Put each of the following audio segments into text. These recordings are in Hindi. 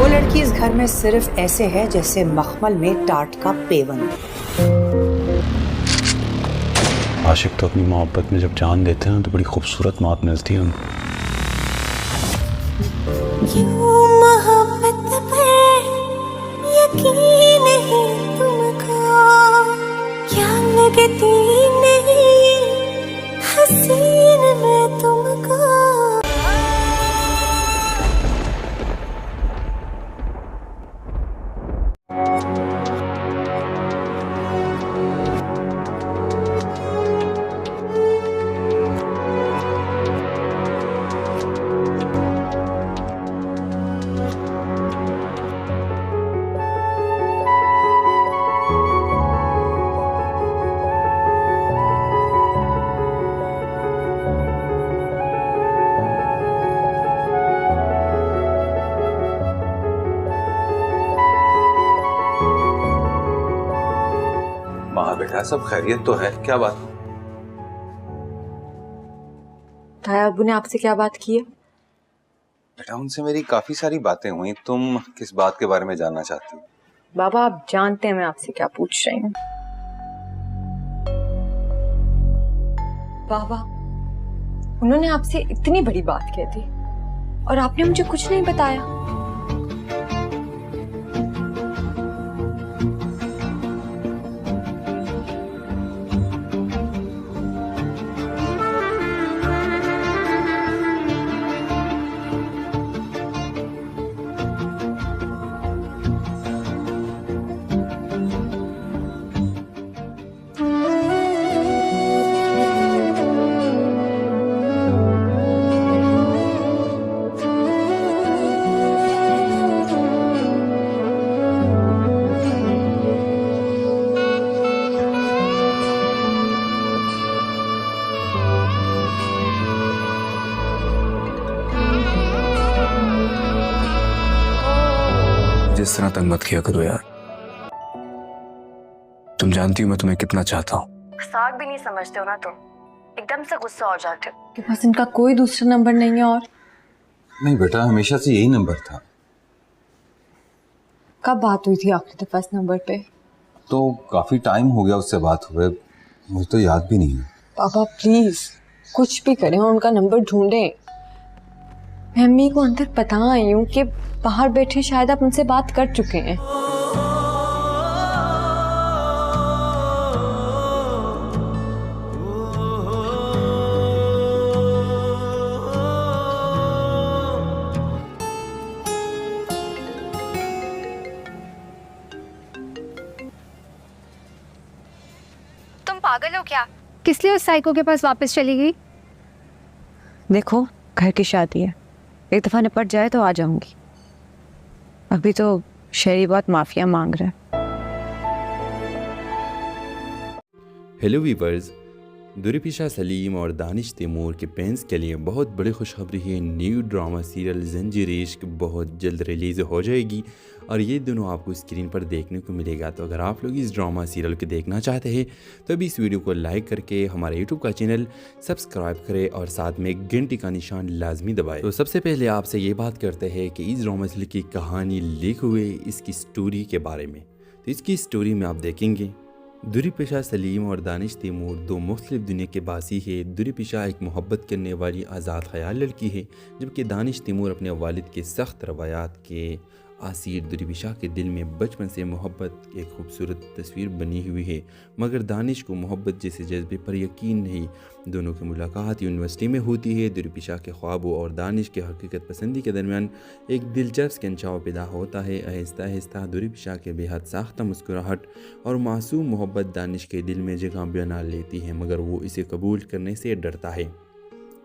वो लड़की इस घर में सिर्फ ऐसे है जैसे मखमल में टाट का पेवन। आशिक तो अपनी मोहब्बत में जब जान देते हैं तो बड़ी खूबसूरत मौत मिलती है उन्हें। मोहब्बत पे यकीन है तुमको, क्या लगती नहीं हसीन में तुमको। माँ बेटा सब खैरियत तो है, क्या बात? ताया अब्बू ने आपसे क्या बात की है? बेटा उनसे मेरी काफी सारी बातें हुई। तुम किस बात के बारे में जानना चाहती हो? बाबा आप जानते हैं मैं आपसे क्या पूछ रही हूँ। बाबा उन्होंने आपसे इतनी बड़ी बात कह दी और आपने मुझे कुछ नहीं बताया। जिस तरह तंग मत किया करो यार, तुम जानती हो मैं तुम्हें कितना चाहता हूँ। मजाक भी नहीं समझते हो ना तुम, एकदम से गुस्सा हो जाते हो। आपके पास इनका कोई दूसरा नंबर नहीं है? और नहीं बेटा हमेशा से यही नंबर था। कब बात हुई थी आखिरी दफा इस नंबर पे? तो काफी टाइम हो गया उससे बात हुए, मुझे तो याद भी नहीं है। पापा प्लीज कुछ भी करें और उनका नंबर ढूंढें। मैं अम्मी को अंदर बता आई हूँ कि बाहर बैठे शायद आप उनसे बात कर चुके हैं। तुम पागल हो क्या? किस लिए उस साइको के पास वापस चली गई? देखो घर की शादी है, एक दफ़ा निपट जाए तो आ जाऊंगी। अभी तो शहरी बहुत माफिया मांग रहा है। हेलो वीवर्स, दुरीपिशा सलीम और दानिश तैमूर के फैंस के लिए बहुत बड़ी खुशखबरी है। न्यू ड्रामा सीरियल ज़ंजीर इश्क बहुत जल्द रिलीज़ हो जाएगी और ये दोनों आपको स्क्रीन पर देखने को मिलेगा। तो अगर आप लोग इस ड्रामा सीरियल को देखना चाहते हैं तो अभी इस वीडियो को लाइक करके हमारे यूट्यूब का चैनल सब्सक्राइब करें और साथ में घंटी का निशान लाजमी दबाएं। तो सबसे पहले आपसे ये बात करते हैं कि इस ड्रामा सीरियल की कहानी लीक हुए इसकी स्टोरी के बारे में। तो इसकी स्टोरी में आप देखेंगे दुरीपिशा सलीम और दानिश तैमूर दो मुख्तलिफ दुनिया के बासी है। दुरीपिशा एक मोहब्बत करने वाली आज़ाद ख्याल लड़की है, जबकि दानिश तैमूर अपने वालिद के सख्त रवायात के आसिर। दुरीपिशा के दिल में बचपन से मोहब्बत की एक खूबसूरत तस्वीर बनी हुई है, मगर दानिश को मोहब्बत जैसे जज्बे पर यकीन नहीं। दोनों की मुलाकात यूनिवर्सिटी में होती है। दुरीपिशा के ख्वाबों और दानिश के हकीकत पसंदी के दरमियान एक दिलचस्प खिंचाव पैदा होता है। आहिस्ता आहिस्ता दुरीपिशा के बेहद साख्ता मुस्कुराहट और मासूम मोहब्बत दानिश के दिल में जगह बना लेती है, मगर वो इसे कबूल करने से डरता है।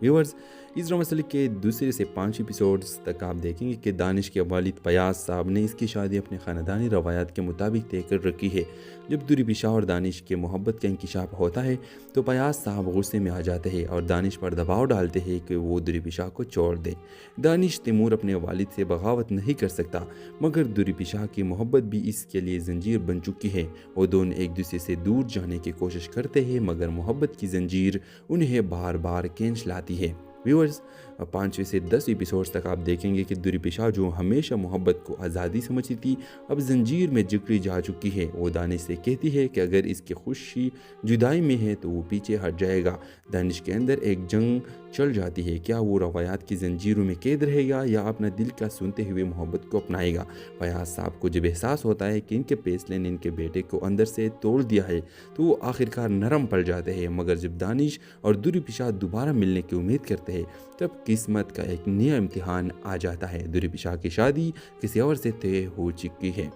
व्यूअर्स, इस ड्रामा सीरियल के दूसरे से 5 एपिसोड्स तक आप देखेंगे कि दानिश के वालिद फयाज साहब ने इसकी शादी अपने ख़ानदानी रवायात के मुताबिक तय कर रखी है। जब दुरीपिशा और दानिश के मोहब्बत का इंकिशाफ होता है तो फयाज साहब गुस्से में आ जाते हैं और दानिश पर दबाव डालते हैं कि वो दुरीपिशा को छोड़ दे। दानिश तैमूर अपने वालिद से बगावत नहीं कर सकता, मगर दुरीपिशा की मोहब्बत भी इसके लिए जंजीर बन चुकी है। वो दोनों एक दूसरे से दूर जाने की कोशिश करते हैं, मगर मोहब्बत की जंजीर उन्हें बार बार खींच लाती है। व्यूअर्स, 5वें से 10 एपिसोड्स तक आप देखेंगे कि दुरीपिशा जो हमेशा मोहब्बत को आज़ादी समझती थी अब जंजीर में जकड़ी जा चुकी है। वो दानिश से कहती है कि अगर इसकी खुशी जुदाई में है तो वो पीछे हट जाएगा। दानिश के अंदर एक जंग चल जाती है, क्या वो रवायात की जंजीरों में कैद रहेगा या अपना दिल का सुनते हुए मोहब्बत को अपनाएगा। फयाज साहब को जब एहसास होता है कि इनके फैसले ने इनके बेटे को अंदर से तोड़ दिया है तो वो आखिरकार नरम पड़ जाते हैं, मगर जब दानिश और दुरीपिशा दोबारा मिलने की उम्मीद करते हैं तब किस्मत का एक नया इम्तिहान आ जाता है। दुरीपिशा की शादी किसी और से तय हो चुकी है।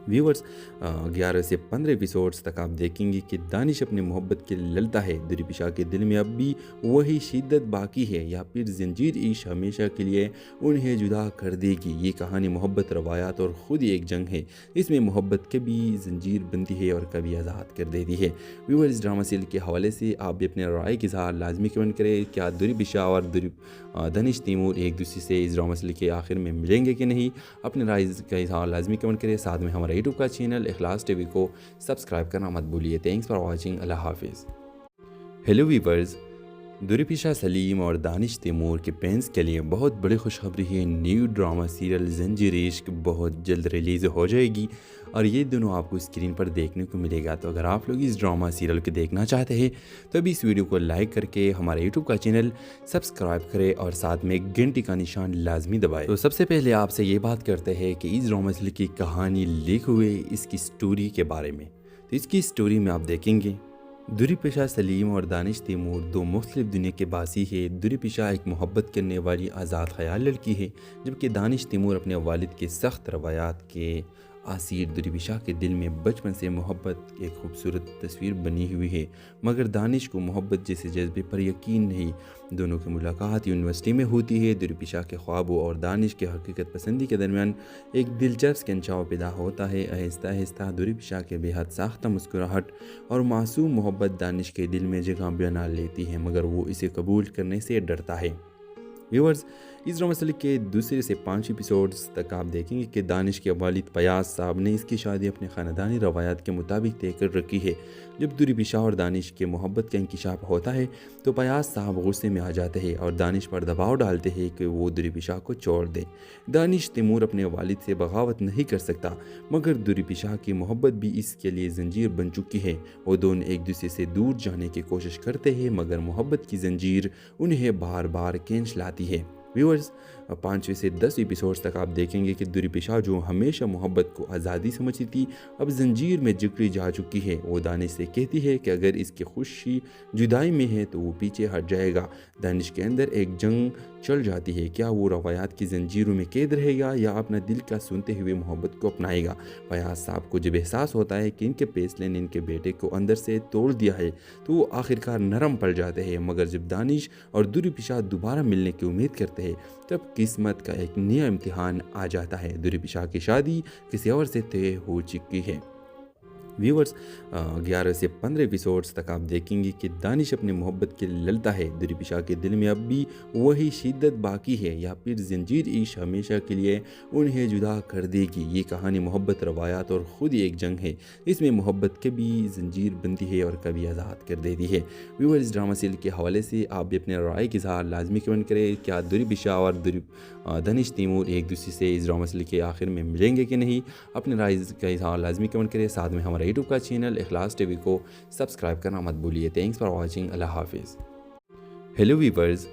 व्यूवर्स 11 से 15 एपिसोड्स तक आप देखेंगे कि दानिश अपनी मोहब्बत के लिए लड़ता है। दुरीपिशा के दिल में अब भी वही शिद्दत बाकी है या फिर जंजीर इश्क हमेशा के लिए उन्हें जुदा कर देगी। ये कहानी मोहब्बत, रवायात और ख़ुद ही एक जंग है। इसमें मोहब्बत कभी जंजीर बनती है और कभी आज़ाद कर देती है। व्यूवर्स इस ड्रामा सीरियल के हवाले से आप भी अपने राय के इज़हार लाजमी कमेंट करें। क्या दुरीपिशा और दानिश तैमूर एक दूसरे से इस ड्रामा सीरियल के आखिर में मिलेंगे कि नहीं? अपने राय का इज़हार लाजमी कमेंट करें। साथ में हमारा यूट्यूब का चैनल इखलास टीवी को सब्सक्राइब करना मत भूलिए। Thanks for watching. अल्लाह हाफिज़। हेलो वीवर्स, दुरीपिशा सलीम और दानिश तैमूर के फैंस के लिए बहुत बड़ी खुशखबरी है। न्यू ड्रामा सीरियल जंजीर इश्क बहुत जल्द रिलीज़ हो जाएगी और ये दोनों आपको स्क्रीन पर देखने को मिलेगा। तो अगर आप लोग इस ड्रामा सीरियल को देखना चाहते हैं तो अभी इस वीडियो को लाइक करके हमारे यूट्यूब का चैनल सब्सक्राइब करें और साथ में घंटी का निशान लाजमी दबाएं। तो सबसे पहले आपसे ये बात करते हैं कि इस ड्रामा सीरियल की कहानी लीक हुए इसकी स्टोरी के बारे में। तो इसकी स्टोरी में आप देखेंगे दुरीपिशा सलीम और दानिश तैमूर दो मुख्तलिफ दुनिया के बासी है। दुरीपिशा एक मोहब्बत करने वाली आज़ाद ख्याल लड़की है, जबकि दानिश तैमूर अपने वालिद के सख्त रवायात के आसिर। दुरीपिशा के दिल में बचपन से मोहब्बत की एक खूबसूरत तस्वीर बनी हुई है, मगर दानिश को मोहब्बत जैसे जज्बे पर यकीन नहीं। दोनों की मुलाकात यूनिवर्सिटी में होती है। दुरीपिशा के ख्वाबों और दानिश के हकीकत पसंदी के दरमियान एक दिलचस्प खिंचाव पैदा होता है। आहिस्ता आहिस्ता दुरीपिशा के बेहद साख्ता मुस्कुराहट और मासूम मोहब्बत दानिश के दिल में जगह बना लेती है, मगर वो इसे कबूल करने से डरता है। व्यूवर्स इस ड्रामा सीरियल के दूसरे से 5 एपिसोड्स तक आप देखेंगे कि दानिश के वालिद फयाज साहब ने इसकी शादी अपने ख़ानदानी रवायात के मुताबिक तय कर रखी है। जब दुरीपिशा और दानिश के मोहब्बत का इंकिशाफ होता है तो फयाज साहब गुस्से में आ जाते हैं और दानिश पर दबाव डालते हैं कि वो दुरीपिशा को छोड़ दे। दानिश तैमूर अपने वालिद से बगावत नहीं कर सकता, मगर दुरीपिशा की मोहब्बत भी इसके लिए जंजीर बन चुकी है। वो दोनों एक दूसरे से दूर जाने की कोशिश करते हैं, मगर मोहब्बत की जंजीर उन्हें बार बार खींच लाती है। व्यूअर्स 5वें से 10 एपिसोड्स तक आप देखेंगे कि दुरीपिशा जो हमेशा मोहब्बत को आज़ादी समझती थी अब जंजीर में जकड़ी जा चुकी है। वो दानिश से कहती है कि अगर इसकी खुशी जुदाई में है तो वो पीछे हट जाएगा। दानिश के अंदर एक जंग चल जाती है, क्या वो रवायात की जंजीरों में कैद रहेगा या अपना दिल का सुनते हुए मोहब्बत को अपनाएगा। फयाज साहब को जब एहसास होता है कि इनके फैसले ने इनके बेटे को अंदर से तोड़ दिया है तो वो आखिरकार नरम पड़ जाते हैं, मगर जब दानिश और दुरीपिशा दोबारा मिलने की उम्मीद करते हैं तब किस्मत का एक नया इम्तिहान आ जाता है। दुरीपिशा की शादी किसी और से तय हो चुकी है। व्यूवर्स 11 से 15 एपिसोड्स तक आप देखेंगे कि दानिश अपनी मोहब्बत के लिए लड़ता है। दुरीपिशा के दिल में अब भी वही शिद्दत बाकी है या फिर जंजीर इश्क हमेशा के लिए उन्हें जुदा कर देगी। ये कहानी मोहब्बत, रवायात और ख़ुद ही एक जंग है। इसमें मोहब्बत कभी जंजीर बनती है और कभी आज़ाद कर देती है। व्यूवर्स इस ड्रामा सीरियल के हवाले से आप भी अपने राय के इज़हार लाजमी कमेंट करें। क्या दुरीपिशा और दानिश तैमूर एक दूसरे से इस ड्रामा सीरियल के आखिर में मिलेंगे कि नहीं? अपने राय का इज़हार लाजमी कमेंट करें। साथ में हमारा यूट्यूब का चैनल इखलास टीवी को सब्सक्राइब करना मत भूलिए। Thanks for watching. अल्लाह हाफिज़। हेलो वीवर्स,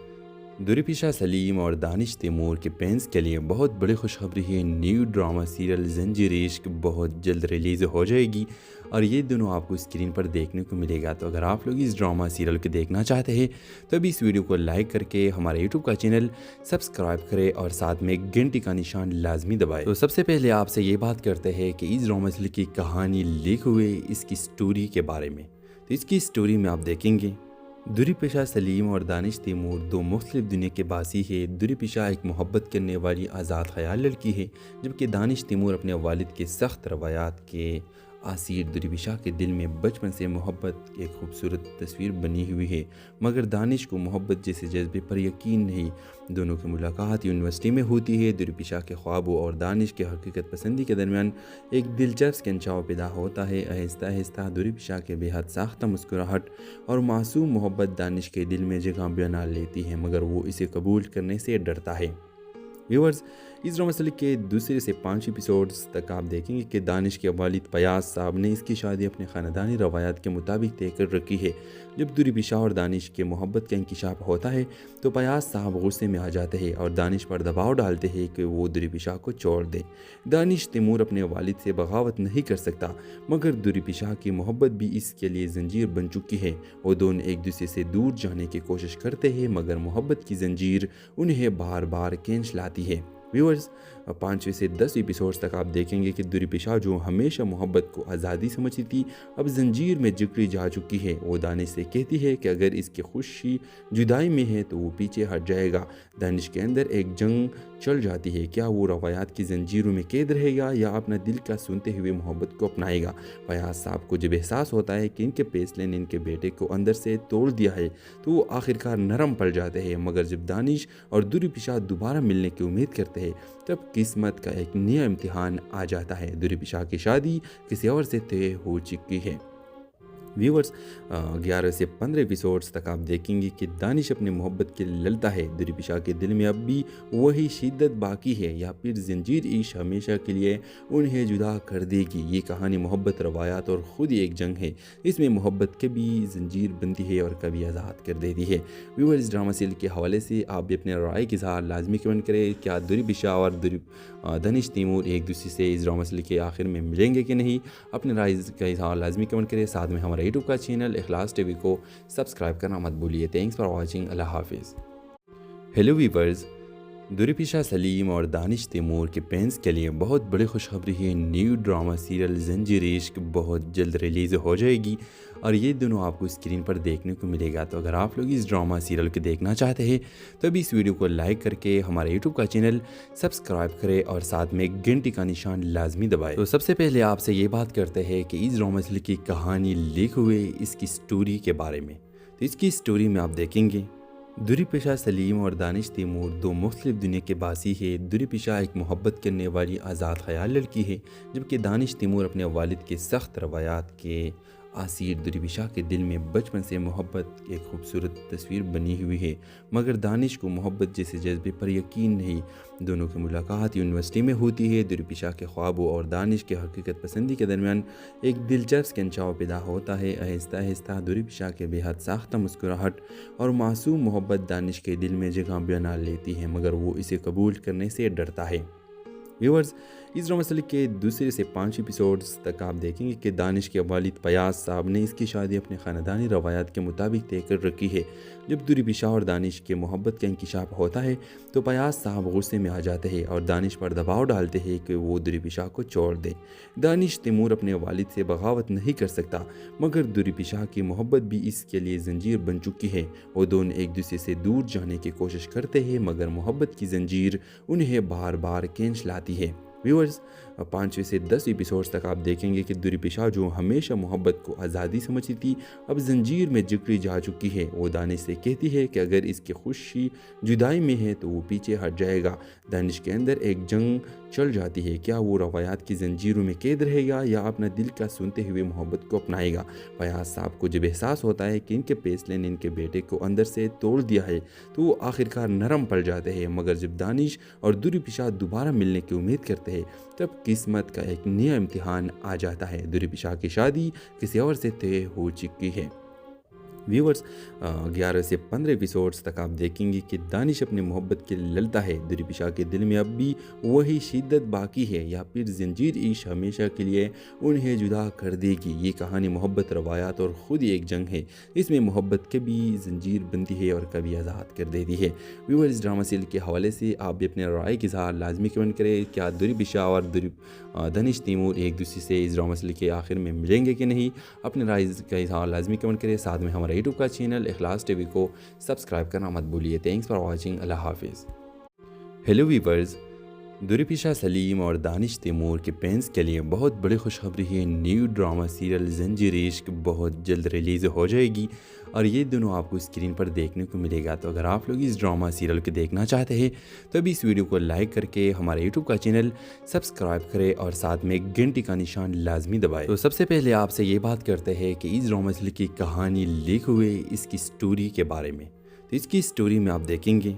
दुरीपिशा सलीम और दानिश तैमूर के फैंस के लिए बहुत बड़ी खुशखबरी है। न्यू ड्रामा सीरियल जंजीर इश्क बहुत जल्द रिलीज़ हो जाएगी और ये दोनों आपको स्क्रीन पर देखने को मिलेगा। तो अगर आप लोग इस ड्रामा सीरियल को देखना चाहते हैं तो अभी इस वीडियो को लाइक करके हमारे यूट्यूब का चैनल सब्सक्राइब करें और साथ में घंटी का निशान लाजमी दबाएं। तो सबसे पहले आपसे ये बात करते हैं कि इस ड्रामा सीरियल की कहानी लीक हुए इसकी स्टोरी के बारे में। तो इसकी स्टोरी में आप देखेंगे दुरीपिशा सलीम और दानिश तैमूर दो मुख्तलिफ दुनिया के बासी है। दुरीपिशा एक मोहब्बत करने वाली आज़ाद ख्याल लड़की है, जबकि दानिश तैमूर अपने वालिद के सख्त रवायात के आसिर दुर्बिशाह के दिल में बचपन से मोहब्बत की एक खूबसूरत तस्वीर बनी हुई है, मगर दानिश को मोहब्बत जैसे जज्बे पर यकीन नहीं। दोनों की मुलाकात यूनिवर्सिटी में होती है। दुर्बिशाह के ख्वाबों और दानिश के हकीकत पसंदी के दरमियान एक दिलचस्प खिंचाव पैदा होता है। आहिस्ता आहिस्ता दुर्बिशाह के बेहद साख्ता मुस्कुराहट और मासूम मोहब्बत दानिश के दिल में जगह बना लेती है, मगर वो इसे कबूल करने से डरता है। व्यूअर्स, इस ड्रामा सीरीज के दूसरे से 5 एपिसोड्स तक आप देखेंगे कि दानिश के वालिद फयाज साहब ने इसकी शादी अपने ख़ानदानी रवायात के मुताबिक तय कर रखी है। जब दुर्बिशाह और दानिश के मोहब्बत का इंकिशाफ होता है तो फयाज साहब गुस्से में आ जाते हैं और दानिश पर दबाव डालते हैं कि वो दुर्बिशाह को छोड़ दे। दानिश तैमूर अपने वालिद से बगावत नहीं कर सकता, मगर दुर्बिशाह की मोहब्बत भी इसके लिए जंजीर बन चुकी है। वो दोनों एक दूसरे से दूर जाने की कोशिश करते हैं, मगर मोहब्बत की जंजीर उन्हें बार बार खींच लाती है। व्यूअर्स, 5 से 10 एपिसोड्स तक आप देखेंगे कि दुर्बिशाह जो हमेशा मोहब्बत को आज़ादी समझती थी, अब जंजीर में जकड़ी जा चुकी है। वो दानिश से कहती है कि अगर इसकी खुशी जुदाई में है तो वो पीछे हट जाएगा। दानिश के अंदर एक जंग चल जाती है, क्या वो रवायात की जंजीरों में कैद रहेगा या अपना दिल का सुनते हुए मोहब्बत को अपनाएगा। फयाज साहब को जब एहसास होता है कि इनके फैसले ने इनके बेटे को अंदर से तोड़ दिया है तो वो आखिरकार नरम पड़ जाते हैं, मगर जब दानिश और दुर्बिशाह दोबारा मिलने की उम्मीद करते हैं तब किस्मत का एक नया इम्तिहान आ जाता है। दुर्बिशाह की शादी किसी और से तय हो चुकी है। व्यूअर्स, 11 से 15 एपिसोड्स तक आप देखेंगे कि दानिश अपने मोहब्बत के लिए लड़ता है। दुर्बिशाह के दिल में अब भी वही शिद्दत बाकी है या फिर जंजीर इश्क हमेशा के लिए उन्हें जुदा कर देगी। ये कहानी मोहब्बत, रवायात और ख़ुद ही एक जंग है। इसमें मोहब्बत कभी जंजीर बनती है और कभी आज़ाद कर देती है। व्यूअर्स, इस ड्रामा सीरीज के हवाले से आप भी अपने राय के इज़हार लाजमी कमेंट करें। क्या दुर्बिशाह और दानिश तैमूर एक दूसरे से इस ड्रामा सीरीज के आखिर में मिलेंगे कि नहीं? अपने राय का इज़हार लाजमी कमेंट करें। साथ में हमारा यूट्यूब का चैनल इखलास टीवी को सब्सक्राइब करना मत भूलिए। Thanks for watching. अल्लाह हाफिज़। हेलो वीवर्स, दुर्बिशाह सलीम और दानिश तैमूर के फैंस के लिए बहुत बड़ी खुशखबरी है। न्यू ड्रामा सीरियल ज़ंजीर इश्क बहुत जल्द रिलीज़ हो जाएगी और ये दोनों आपको स्क्रीन पर देखने को मिलेगा। तो अगर आप लोग इस ड्रामा सीरियल को देखना चाहते हैं तो अभी इस वीडियो को लाइक करके हमारे यूट्यूब का चैनल सब्सक्राइब करें और साथ में घंटी का निशान लाजमी दबाएं। तो सबसे पहले आपसे ये बात करते हैं कि इस ड्रामा सीरियल की कहानी लीक हुए इसकी स्टोरी के बारे में। तो इसकी स्टोरी में आप देखेंगे दुर्बिशाह सलीम और दानिश तैमूर दो मुख्तलिफ दुनिया के बासी है। दुर्बिशाह एक मोहब्बत करने वाली आज़ाद ख्याल लड़की है, जबकि दानिश तैमूर अपने वालिद के सख्त रवायात के आसिर। दुर्बिशाह के दिल में बचपन से मोहब्बत की एक खूबसूरत तस्वीर बनी हुई है, मगर दानिश को मोहब्बत जैसे जज्बे पर यकीन नहीं। दोनों की मुलाकात यूनिवर्सिटी में होती है। दुर्बिशाह के ख्वाबों और दानिश के हकीकत पसंदी के दरमियान एक दिलचस्प खिंचाव पैदा होता है। आहिस्ता आहिस्ता दुर्बिशाह के बेहद साख्ता मुस्कुराहट और मासूम मोहब्बत दानिश के दिल में जगह बना लेती है, मगर वो इसे कबूल करने से डरता है। व्यूअर्स, इस ड्रामा सीरीज के दूसरे से 5 एपिसोड्स तक आप देखेंगे कि दानिश के वालिद फयाज साहब ने इसकी शादी अपने ख़ानदानी रवायात के मुताबिक तय कर रखी है। जब दुर्बिशाह और दानिश के मोहब्बत का इंकिशाफ होता है तो फयाज साहब गुस्से में आ जाते हैं और दानिश पर दबाव डालते हैं कि वो दुर्बिशाह को छोड़ दे। दानिश तैमूर अपने वालिद से बगावत नहीं कर सकता, मगर दुर्बिशाह की मोहब्बत भी इसके लिए जंजीर बन चुकी है। वो दोनों एक दूसरे से दूर जाने की कोशिश करते हैं, मगर मोहब्बत की जंजीर उन्हें बार बार खींच लाती है। व्यूअर्स, 5 से 10 एपिसोड्स तक आप देखेंगे कि दुर्बिशाह जो हमेशा मोहब्बत को आज़ादी समझती थी, अब जंजीर में जकड़ी जा चुकी है। वो दानिश से कहती है कि अगर इसकी खुशी जुदाई में है तो वो पीछे हट जाएगा। दानिश के अंदर एक जंग चल जाती है, क्या वो रवायात की जंजीरों में कैद रहेगा या अपना दिल का सुनते हुए मोहब्बत को अपनाएगा। फयाज साहब को जब एहसास होता है कि इनके फैसले ने इनके बेटे को अंदर से तोड़ दिया है तो वो आखिरकार नरम पड़ जाते हैं, मगर जब दानिश और दुर्बिशाह दोबारा मिलने की उम्मीद करते हैं तब किस्मत का एक नया इम्तिहान आ जाता है। दुर्बिशाह की शादी किसी और से तय हो चुकी है। व्यूअर्स, 11 से 15 एपिसोड्स तक आप देखेंगे कि दानिश अपने मोहब्बत के लिए लड़ता है। दुर्बिशाह के दिल में अब भी वही शिद्दत बाकी है या फिर जंजीर इश्क हमेशा के लिए उन्हें जुदा कर देगी। ये कहानी मोहब्बत, रवायात और ख़ुद ही एक जंग है। इसमें मोहब्बत कभी जंजीर बनती है और कभी आज़ाद कर देती है। व्यूअर्स, इस ड्रामा सीरियल के हवाले से आप भी अपने राय के इज़हार लाजमी कमेंट करें। क्या दुर्बिशाह और दानिश तैमूर एक दूसरे से इस ड्रामा सीरियल के आखिर में मिलेंगे कि नहीं? अपने राय का इज़हार लाजमी कमेंट करें। साथ में हमारा यूट्यूब का चैनल इखलास टीवी को सब्सक्राइब करना मत भूलिए। Thanks for watching. अल्लाह हाफिज़। हेलो वीवर्स, दुरीपिशा सलीम और दानिश तैमूर के फैंस के लिए बहुत बड़ी खुशखबरी है। न्यू ड्रामा सीरियल ज़ंजीर इश्क बहुत जल्द रिलीज़ हो जाएगी और ये दोनों आपको स्क्रीन पर देखने को मिलेगा। तो अगर आप लोग इस ड्रामा सीरियल को देखना चाहते हैं तो अभी इस वीडियो को लाइक करके हमारे यूट्यूब का चैनल सब्सक्राइब करें और साथ में घंटी का निशान लाजमी दबाएं। तो सबसे पहले आपसे ये बात करते हैं कि इस ड्रामा सीरियल की कहानी लीक हुए इसकी स्टोरी के बारे में। तो इसकी स्टोरी में आप देखेंगे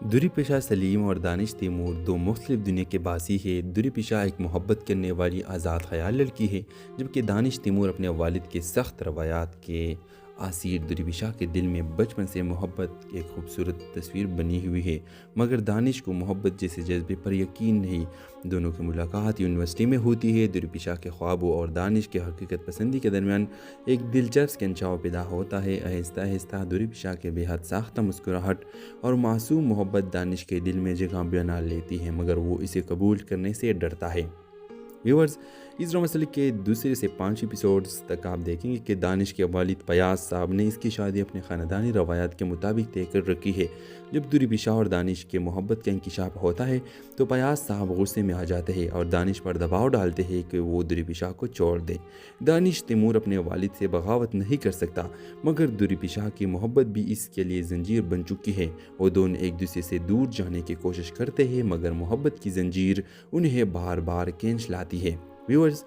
दुरीपिशा सलीम और दानिश तैमूर दो मुख्तलिफ दुनिया के बासी है। दुरीपिशा एक मोहब्बत करने वाली आज़ाद ख्याल लड़की है, जबकि दानिश तैमूर अपने वालिद के सख्त रवायात के आसिर। दुरीपिशा के दिल में बचपन से मोहब्बत की एक खूबसूरत तस्वीर बनी हुई है, मगर दानिश को मोहब्बत जैसे जज्बे पर यकीन नहीं। दोनों की मुलाकात यूनिवर्सिटी में होती है। दुरीपिशा के ख्वाबों और दानिश के हकीकत पसंदी के दरमियान एक दिलचस्प खिंचाव पैदा होता है। आहिस्ता आहिस्ता दुरीपिशा के बेहद साख्ता मुस्कुराहट और मासूम मोहब्बत दानिश के दिल में जगह बना लेती है, मगर वो इसे कबूल करने से डरता है। व्यूअर्स, इस ड्रामा सीरियल के दूसरे से 5 एपिसोड्स तक आप देखेंगे कि दानिश के वालिद फयाज साहब ने इसकी शादी अपने ख़ानदानी रवायात के मुताबिक तय कर रखी है। जब दुरीपिशा और दानिश के मोहब्बत का इंकिशाफ होता है तो फयाज साहब गुस्से में आ जाते हैं और दानिश पर दबाव डालते हैं कि वो दुरीपिशा को छोड़ दे। दानिश तैमूर अपने वालिद से बगावत नहीं कर सकता, मगर दुरीपिशा की मोहब्बत भी इसके लिए जंजीर बन चुकी है। वो दोनों एक दूसरे से दूर जाने की कोशिश करते हैं, मगर मोहब्बत की जंजीर उन्हें बार बार खींच लाती है। व्यूअर्स,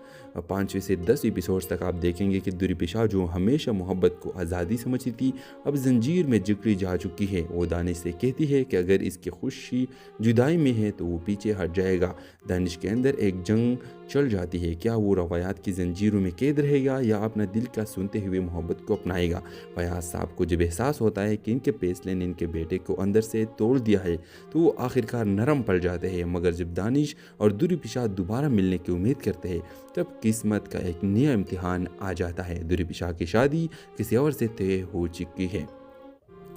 5 से 10 एपिसोड्स तक आप देखेंगे कि दुरीपिशा जो हमेशा मोहब्बत को आज़ादी समझती थी, अब जंजीर में जकड़ी जा चुकी है। वो दानिश से कहती है कि अगर इसकी खुशी जुदाई में है तो वो पीछे हट जाएगा। दानिश के अंदर एक जंग चल जाती है, क्या वो रवायात की जंजीरों में कैद रहेगा या अपना दिल का सुनते हुए मोहब्बत को अपनाएगा। फयाज साहब को जब एहसास होता है कि इनके फैसले ने इनके बेटे को अंदर से तोड़ दिया है तो वो आखिरकार नरम पड़ जाते हैं, मगर जब दानिश और दुरीपिशा दोबारा मिलने की उम्मीद करते हैं तब किस्मत का एक नया इम्तिहान आ जाता है। दुरीपिशा की शादी किसी और से तय हो चुकी है।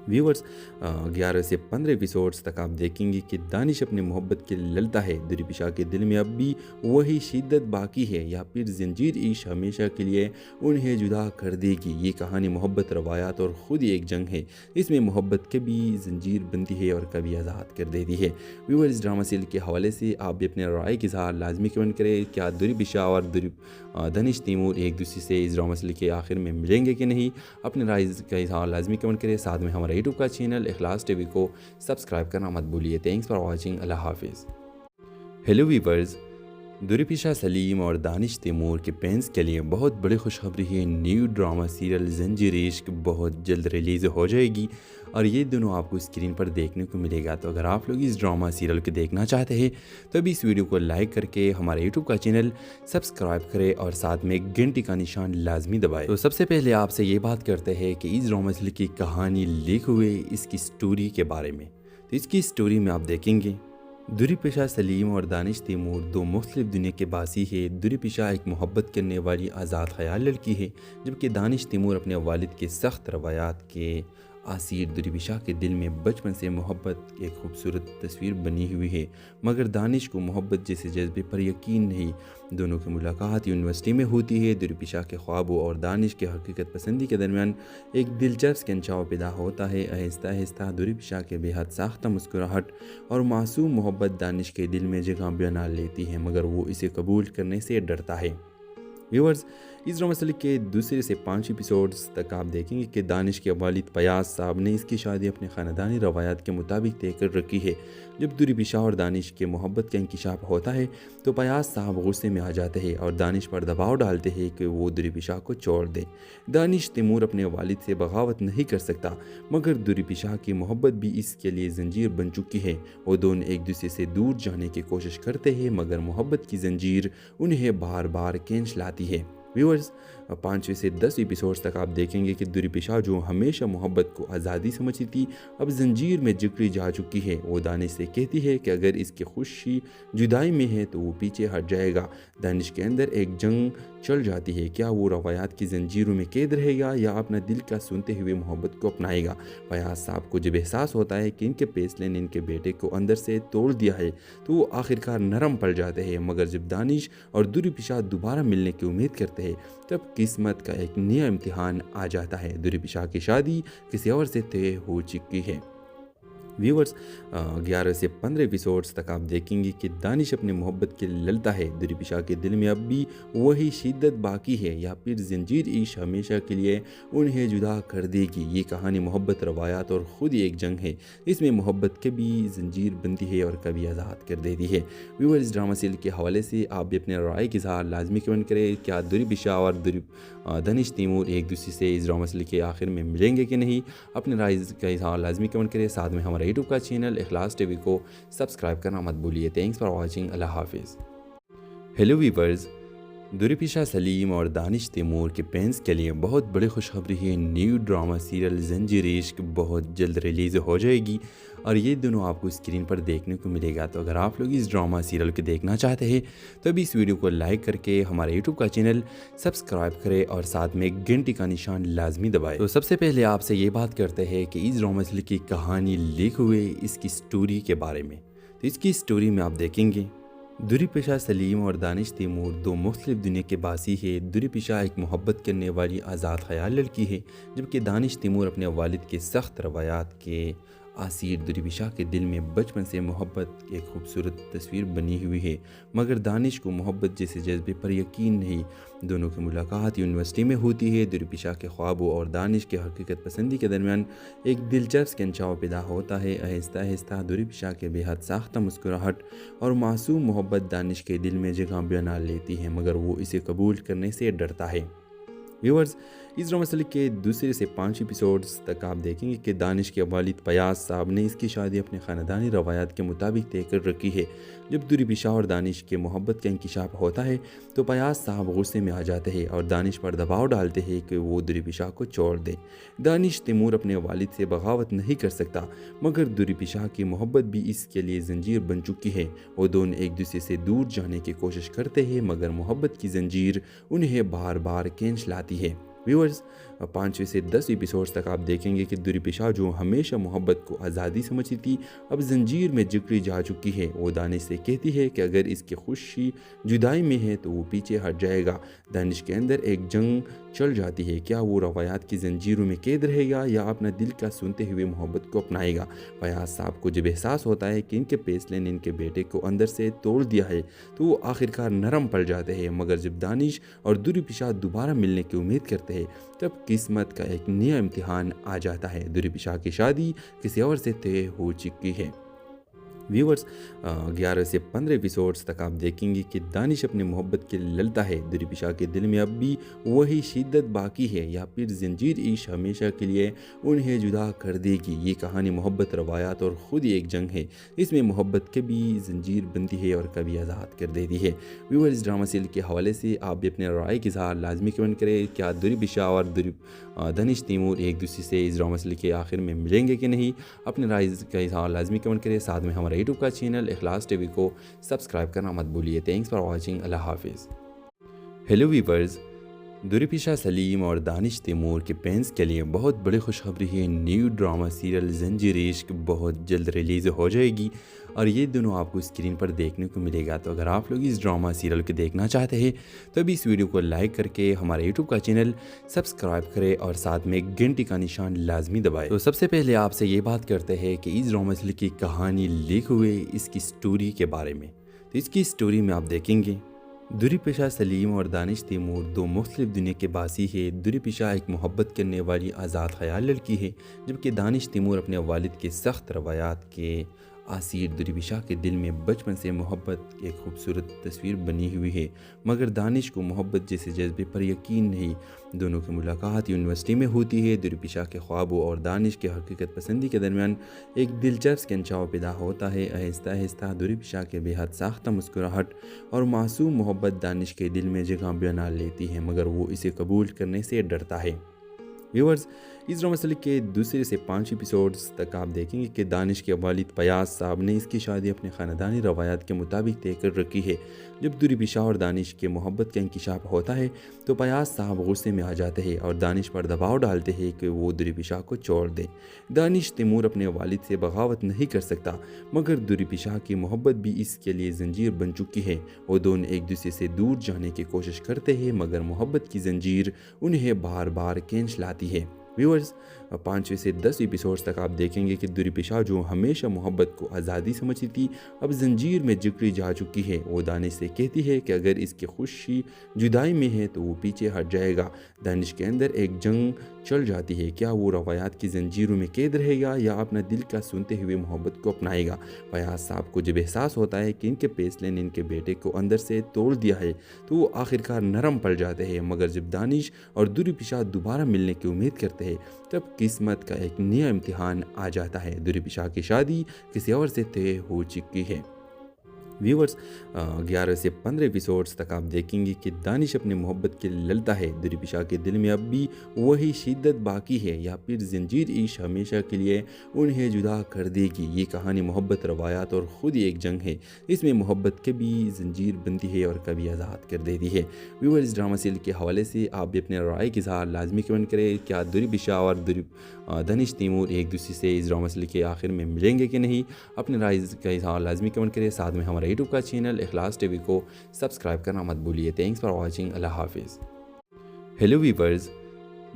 व्यूअर्स, 11 से 15 एपिसोड्स तक आप देखेंगे कि दानिश अपने मोहब्बत के लिए लड़ता है। दुरीपिशा के दिल में अब भी वही शिद्दत बाकी है या फिर जंजीर इश्क हमेशा के लिए उन्हें जुदा कर देगी। ये कहानी मोहब्बत, रवायात और ख़ुद ही एक जंग है। इसमें मोहब्बत कभी जंजीर बनती है और कभी आज़ाद कर देती है। व्यूअर्स, इस ड्रामा सीरियल के हवाले से आप भी अपने राय के इज़हार लाजमी कमेंट करें। क्या दुरीपिशा और दानिश तैमूर एक दूसरे से इस ड्रामा सीरियल के आखिर में मिलेंगे कि नहीं? अपने राय का इज़हार लाजमी कमेंट करें। साथ में हमारे यूट्यूब का चैनल इखलास टीवी को सब्सक्राइब करना मत भूलिए। Thanks for watching. अल्लाह हाफिज़। हेलो वीवर्स, दुरीपिशा सलीम और दानिश तैमूर के फैंस के लिए बहुत बड़ी खुशखबरी है। न्यू ड्रामा सीरियल ज़ंजीर इश्क बहुत जल्द रिलीज़ हो जाएगी और ये दोनों आपको स्क्रीन पर देखने को मिलेगा। तो अगर आप लोग इस ड्रामा सीरियल को देखना चाहते हैं तो अभी इस वीडियो को लाइक करके हमारे यूट्यूब का चैनल सब्सक्राइब करें और साथ में घंटी का निशान लाजमी दबाएं। तो सबसे पहले आपसे ये बात करते हैं कि इस ड्रामा सीरियल की कहानी लीक हुए इसकी स्टोरी के बारे में। तो इसकी स्टोरी में आप देखेंगे दुरीपिशा सलीम और दानिश तैमूर दो मुख्तलिफ दुनिया के बासी है। दुरीपिशा एक मोहब्बत करने वाली आज़ाद ख्याल लड़की है, जबकि दानिश तैमूर अपने वालिद के सख्त रवायात के आसिर। दुरीपिशा के दिल में बचपन से मोहब्बत की एक खूबसूरत तस्वीर बनी हुई है, मगर दानिश को मोहब्बत जैसे जज्बे पर यकीन नहीं। दोनों की मुलाकात यूनिवर्सिटी में होती है। दुरीपिशा के ख्वाबों और दानिश के हकीकत पसंदी के दरमियान एक दिलचस्प खिंचाव पैदा होता है। आहिस्ता आहिस्ता दुरीपिशा के बेहद साख्ता मुस्कुराहट और मासूम मोहब्बत दानिश के दिल में जगह बना लेती है, मगर वो इसे कबूल करने से डरता है। व्यूअर्स, इस ड्रामा सीरियल के दूसरे से 5 एपिसोड्स तक आप देखेंगे कि दानिश के वालिद फयाज साहब ने इसकी शादी अपने ख़ानदानी रवायात के मुताबिक तय कर रखी है। जब दुरीपिशा और दानिश के मोहब्बत का इंकिशाफ होता है तो फयाज साहब गुस्से में आ जाते हैं और दानिश पर दबाव डालते हैं कि वो दुरीपिशा को छोड़ दे। दानिश तैमूर अपने वालिद से बगावत नहीं कर सकता, मगर दुरीपिशा की मोहब्बत भी इसके लिए जंजीर बन चुकी है। वो दोनों एक दूसरे से दूर जाने की कोशिश करते हैं, मगर मोहब्बत की जंजीर उन्हें बार बार खींच लाती है। व्यूअर्स, 5 से 10 एपिसोड्स तक आप देखेंगे कि दुरीपिशा जो हमेशा मोहब्बत को आज़ादी समझती थी, अब जंजीर में जकड़ी जा चुकी है। वो दानिश से कहती है कि अगर इसकी खुशी जुदाई में है तो वो पीछे हट जाएगा। दानिश के अंदर एक जंग चल जाती है, क्या वो रवायात की जंजीरों में कैद रहेगा या अपना दिल का सुनते हुए मोहब्बत को अपनाएगा। फयाज साहब को जब एहसास होता है कि इनके फैसले ने इनके बेटे को अंदर से तोड़ दिया है तो वो आखिरकार नरम पड़ जाते हैं, मगर जब दानिश और दुरीपिशा दोबारा मिलने की उम्मीद करते हैं तब किस्मत का एक नया इम्तिहान आ जाता है। दुरीपिशा की शादी किसी और से तय हो चुकी है। व्यूवर्स 11 से 15 एपिसोड्स तक आप देखेंगे कि दानिश अपने मोहब्बत के लिए लड़ता है। दुरीपिशा के दिल में अब भी वही शिद्दत बाकी है या फिर जंजीर इश्क हमेशा के लिए उन्हें जुदा कर देगी। ये कहानी मोहब्बत, रवायात और ख़ुद ही एक जंग है। इसमें मोहब्बत कभी जंजीर बनती है और कभी आज़ाद कर देती है। व्यूवर्स, इस ड्रामा सीरियल के हवाले से आप भी अपने राय के साथ लाजमी कमेंट करें। क्या दुरीपिशा और दानिश तैमूर एक दूसरे से इस ड्रामा सीरियल के आखिर में मिलेंगे कि नहीं? अपने राय के साथ लाजमी कमेंट करें। साथ में हमारा यूट्यूब का चैनल इखलास टीवी को सब्सक्राइब करना मत भूलिए। Thanks for watching. अल्लाह हाफिज़। हेलो वीवर्स, दुरीपिशा सलीम और दानिश तैमूर के फैंस के लिए बहुत बड़ी खुशखबरी है। न्यू ड्रामा सीरियल जंजीर इश्क बहुत जल्द रिलीज़ हो जाएगी और ये दोनों आपको स्क्रीन पर देखने को मिलेगा। तो अगर आप लोग इस ड्रामा सीरियल को देखना चाहते हैं तो अभी इस वीडियो को लाइक करके हमारे यूट्यूब का चैनल सब्सक्राइब करें और साथ में घंटी का निशान लाजमी दबाएं। तो सबसे पहले आपसे ये बात करते हैं कि इस ड्रामा सीरियल की कहानी लीक हुए इसकी स्टोरी के बारे में। तो इसकी स्टोरी में आप देखेंगे दुरीपिशा सलीम और दानिश तैमूर दो मुख्तलिफ दुनिया के बासी है। दुरीपिशा एक मोहब्बत करने वाली आज़ाद ख्याल लड़की है, जबकि दानिश तैमूर अपने वालिद के सख्त रवायात के आसिर। दुरीपिशा के दिल में बचपन से मोहब्बत की एक खूबसूरत तस्वीर बनी हुई है, मगर दानिश को मोहब्बत जैसे जज्बे पर यकीन नहीं। दोनों की मुलाकात यूनिवर्सिटी में होती है। दुरीपिशा के ख्वाबों और दानिश के हकीकत पसंदी के दरमियान एक दिलचस्प कंचाव पैदा होता है। आहिस्ता आहिस्ता दुरीपिशा के बेहद साख्ता मुस्कुराहट और मासूम मोहब्बत दानिश के दिल में जगह बना लेती है, मगर वो इसे कबूल करने से डरता है। व्यूवर्स, इस ड्रामा सीरियल के दूसरे से 5 एपिसोड्स तक आप देखेंगे कि दानिश के वालिद फयाज साहब ने इसकी शादी अपने ख़ानदानी रवायात के मुताबिक तय कर रखी है। जब दुरीपिशा और दानिश के मोहब्बत का इंकिशाफ होता है तो फयाज साहब गुस्से में आ जाते हैं और दानिश पर दबाव डालते हैं कि वो दुरीपिशा को छोड़ दे। दानिश तैमूर अपने वालिद से बगावत नहीं कर सकता, मगर दुरीपिशा की मोहब्बत भी इसके लिए जंजीर बन चुकी है। वो दोनों एक दूसरे से दूर जाने की कोशिश करते हैं, मगर मोहब्बत की जंजीर उन्हें बार बार खींच लाती है। व्यूअर्स, 5 से 10 एपिसोड्स तक आप देखेंगे कि दुरीपिशा जो हमेशा मोहब्बत को आज़ादी समझती थी, अब जंजीर में जकड़ी जा चुकी है। वो दानिश से कहती है कि अगर इसकी खुशी जुदाई में है तो वो पीछे हट जाएगा। दानिश के अंदर एक जंग चल जाती है, क्या वो रवायात की जंजीरों में कैद रहेगा या अपना दिल का सुनते हुए मोहब्बत को अपनाएगा। फयाज साहब को जब एहसास होता है कि इनके फैसले ने इनके बेटे को अंदर से तोड़ दिया है तो वो आखिरकार नरम पड़ जाते हैं, मगर जब दानिश और दुरीपिशा दोबारा मिलने की उम्मीद करते हैं तब किस्मत का एक नया इम्तिहान आ जाता है। दुरीपिशा की शादी किसी और से तय हो चुकी है। व्यूवर्स, 11 से 15 एपिसोड्स तक आप देखेंगे कि दानिश अपने मोहब्बत के लिए लड़ता है। दुरीपिशा के दिल में अब भी वही शिद्दत बाकी है या फिर जंजीर इश्क हमेशा के लिए उन्हें जुदा कर देगी। ये कहानी मोहब्बत, रवायात और ख़ुद ही एक जंग है। इसमें मोहब्बत कभी जंजीर बनती है और कभी आज़ाद कर देती है। व्यूवर्स, इस ड्रामा सीरियल के हवाले से आप भी अपने राय के साथ लाजमी कमेंट करें। क्या दुरीपिशा और दानिश तैमूर एक दूसरे से इस ड्रामा सीरियल के आखिर में मिलेंगे कि नहीं? अपने राय के साथ लाजमी कमेंट करें। साथ में हमारा यूट्यूब का चैनल इखलास टीवी को सब्सक्राइब करना मत भूलिए। Thanks for watching. अल्लाह हाफिज़। हेलो वीवर्स, दुरीपिशा सलीम और दानिश तैमूर के फैंस के लिए बहुत बड़ी खुशखबरी है। न्यू ड्रामा सीरियल जंजीर इश्क बहुत जल्द रिलीज़ हो जाएगी और ये दोनों आपको स्क्रीन पर देखने को मिलेगा। तो अगर आप लोग इस ड्रामा सीरियल को देखना चाहते हैं तो अभी इस वीडियो को लाइक करके हमारे यूट्यूब का चैनल सब्सक्राइब करें और साथ में घंटी का निशान लाजमी दबाएं। तो सबसे पहले आपसे ये बात करते हैं कि इस ड्रामा सीरियल की कहानी लीक हुए इसकी स्टोरी के बारे में। तो इसकी स्टोरी में आप देखेंगे दुरीपिशा सलीम और दानिश तैमूर दो मुख्तलिफ दुनिया के बासी है। दुरीपिशा एक मोहब्बत करने वाली आज़ाद ख्याल लड़की है, जबकि दानिश तैमूर अपने वालिद के सख्त रवायात के आसिर। दुरीपिशा के दिल में बचपन से मोहब्बत की एक खूबसूरत तस्वीर बनी हुई है, मगर दानिश को मोहब्बत जैसे जज्बे पर यकीन नहीं। दोनों की मुलाकात यूनिवर्सिटी में होती है। दुरीपिशा के ख्वाबों और दानिश के हकीकत पसंदी के दरमियान एक दिलचस्प कंचाव पैदा होता है। आहिस्ता आहिस्ता दुरीपिशा के बेहद साख्ता मुस्कुराहट और मासूम मोहब्बत दानिश के दिल में जगह बना लेती है, मगर वो इसे कबूल करने से डरता है। व्यूवर्स, इस ड्रामा सीरियल के दूसरे से 5 एपिसोड्स तक आप देखेंगे कि दानिश के वालिद फयाज साहब ने इसकी शादी अपने ख़ानदानी रवायात के मुताबिक तय कर रखी है। जब दुरीपिशा और दानिश के मोहब्बत का इंकिशाफ होता है तो फयाज साहब गुस्से में आ जाते हैं और दानिश पर दबाव डालते हैं कि वो दुरीपिशा को छोड़ दे। दानिश तैमूर अपने वालिद से बगावत नहीं कर सकता, मगर दुरीपिशा की मोहब्बत भी इसके लिए जंजीर बन चुकी है। वो दोनों एक दूसरे से दूर जाने की कोशिश करते हैं, मगर मोहब्बत की जंजीर उन्हें बार बार खींच लाती है। व्यूअर्स 5वें से 10 एपिसोड्स तक आप देखेंगे कि दुरीपिशा जो हमेशा मोहब्बत को आज़ादी समझती थी अब जंजीर में जकड़ी जा चुकी है। वो दानिश से कहती है कि अगर इसकी खुशी जुदाई में है तो वो पीछे हट जाएगा। दानिश के अंदर एक जंग चल जाती है, क्या वो रवायात की जंजीरों में कैद रहेगा या अपना दिल का सुनते हुए मोहब्बत को अपनाएगा। फयाज साहब को जब एहसास होता है कि इनके फैसले ने इनके बेटे को अंदर से तोड़ दिया है तो वो आखिरकार नरम पड़ जाते हैं। मगर जब दानिश और दुरीपिशा दोबारा मिलने की उम्मीद करते हैं तब किस्मत का एक नया इम्तिहान आ जाता है। दुरीपिशा की शादी किसी और से तय हो चुकी है। व्यूअर्स 11 से 15 एपिसोड्स तक आप देखेंगे कि दानिश अपनी मोहब्बत के लिए लड़ता है। दुरीपिशा के दिल में अब भी वही शिद्दत बाकी है या फिर जंजीर इश्क हमेशा के लिए उन्हें जुदा कर देगी। ये कहानी मोहब्बत, रवायात और ख़ुद ही एक जंग है। इसमें मोहब्बत कभी जंजीर बनती है और कभी आज़ाद कर देती है। व्यूअर्स इस ड्रामा सीरियल के हवाले से आप भी अपने राय के इज़हार लाजमी कमेंट करें। क्या दुरीपिशा और दानिश तैमूर एक दूसरे से इस ड्रामा सीरियल के आखिर में मिलेंगे कि नहीं? अपने राय का इज़हार लाजमी कमेंट करें। साथ में हमारा यूट्यूब का चैनल इखलास टीवी को सब्सक्राइब करना मत भूलिए। Thanks for watching. अल्लाह हाफिज़। हेलो वीवर्स,